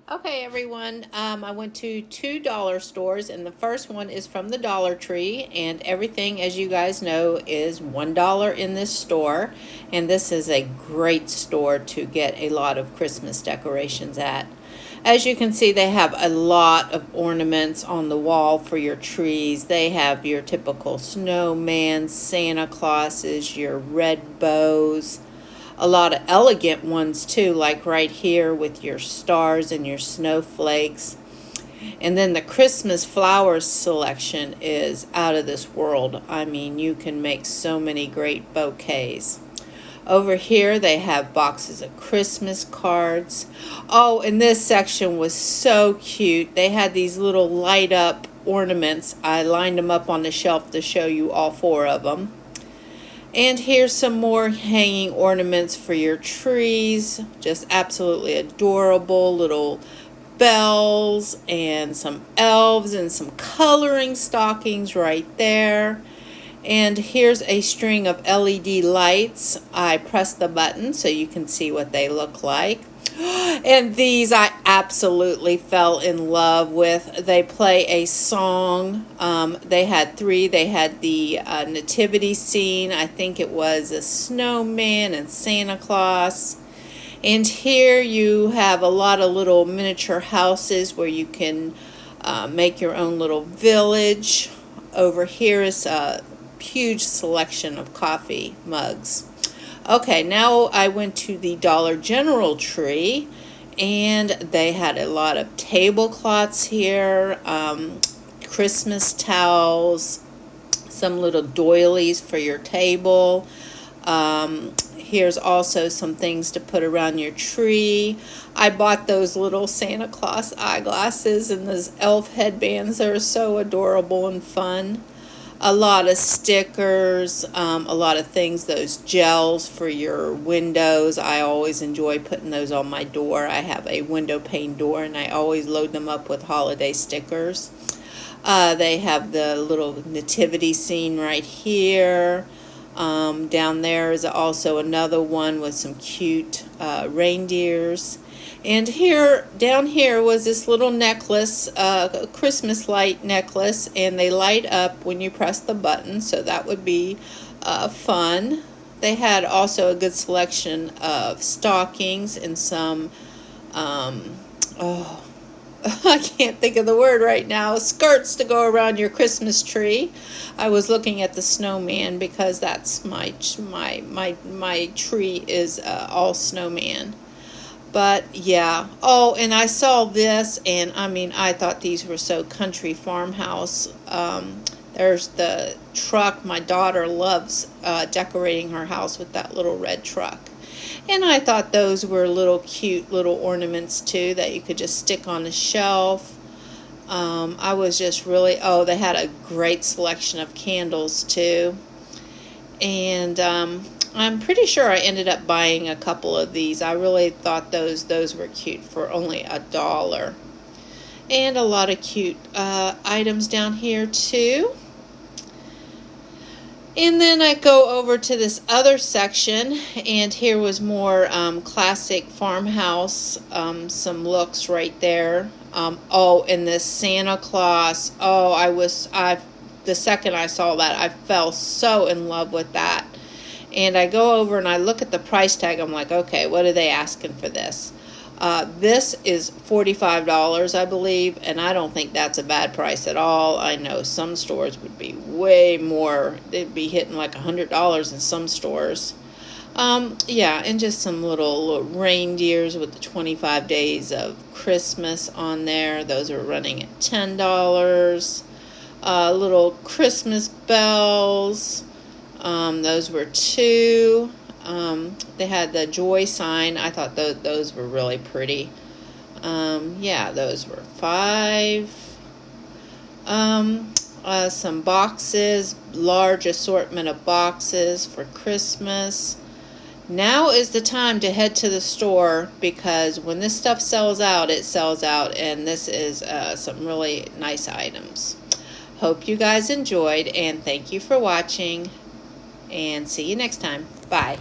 Okay, everyone, I went to two dollar stores, and the first one is from the Dollar Tree, and everything, as you guys know, is $1 in this store, and this is a great store to get a lot of Christmas decorations at. As you can see, they have a lot of ornaments on the wall for your trees. They have your typical snowman, Santa Clauses, your red bows, a lot of elegant ones too, like right here with your stars and your snowflakes. And then the Christmas flowers selection is out of this world. I mean, you can make so many great bouquets. Over here they have boxes of Christmas cards. Oh, and this section was so cute. They had these little light up ornaments. I lined them up on the shelf to show you all four of them. And here's some more hanging ornaments for your trees. Just absolutely adorable little bells and some elves and some coloring stockings right there. And here's a string of LED lights. I pressed the button so you can see what they look like. And these I absolutely fell in love with. They play a song. They had three. They had the nativity scene. I think it was a snowman and Santa Claus. And here you have a lot of little miniature houses where you can make your own little village. Over here is a huge selection of coffee mugs. Okay, now I went to the Dollar General tree, and they had a lot of tablecloths here, Christmas towels, some little doilies for your table. Here's also some things to put around your tree. I bought those little Santa Claus eyeglasses and those elf headbands. They're so adorable and fun. A lot of stickers, a lot of things, those gels for your windows. I always enjoy putting those on my door. I have a window pane door, and I always load them up with holiday stickers. They have the little nativity scene right here. Down there is also another one with some cute reindeers. And here, down here was this little necklace, a Christmas light necklace, and they light up when you press the button, so that would be fun. They had also a good selection of stockings and some, oh, I can't think of the word right now, skirts to go around your Christmas tree. I was looking at the snowman because that's my tree is all snowman. But yeah, oh, and I saw this, and I mean, I thought these were so country farmhouse. There's the truck. My daughter loves decorating her house with that little red truck. And I thought those were little cute little ornaments too that you could just stick on a shelf. I was just really, oh, they had a great selection of candles too. And I'm pretty sure I ended up buying a couple of these. I really thought those were cute for only $1. And a lot of cute items down here too. And then I go over to this other section, and here was more classic farmhouse, some looks right there. Oh, and this Santa Claus. Oh, the second I saw that, I fell so in love with that. And I go over and I look at the price tag. I'm like, okay, what are they asking for this? This is $45, I believe, and I don't think that's a bad price at all. I know some stores would be way more. They'd be hitting like $100 in some stores. Yeah, and just some little reindeers with the 25 days of Christmas on there. Those are running at $10. Little Christmas bells. Those were $2. They had the joy sign. I thought those were really pretty. Yeah, those were $5. Some boxes, large assortment of boxes for Christmas. Now is the time to head to the store, because when this stuff sells out, it sells out, and this is some really nice items. Hope you guys enjoyed, and thank you for watching, and see you next time. Bye.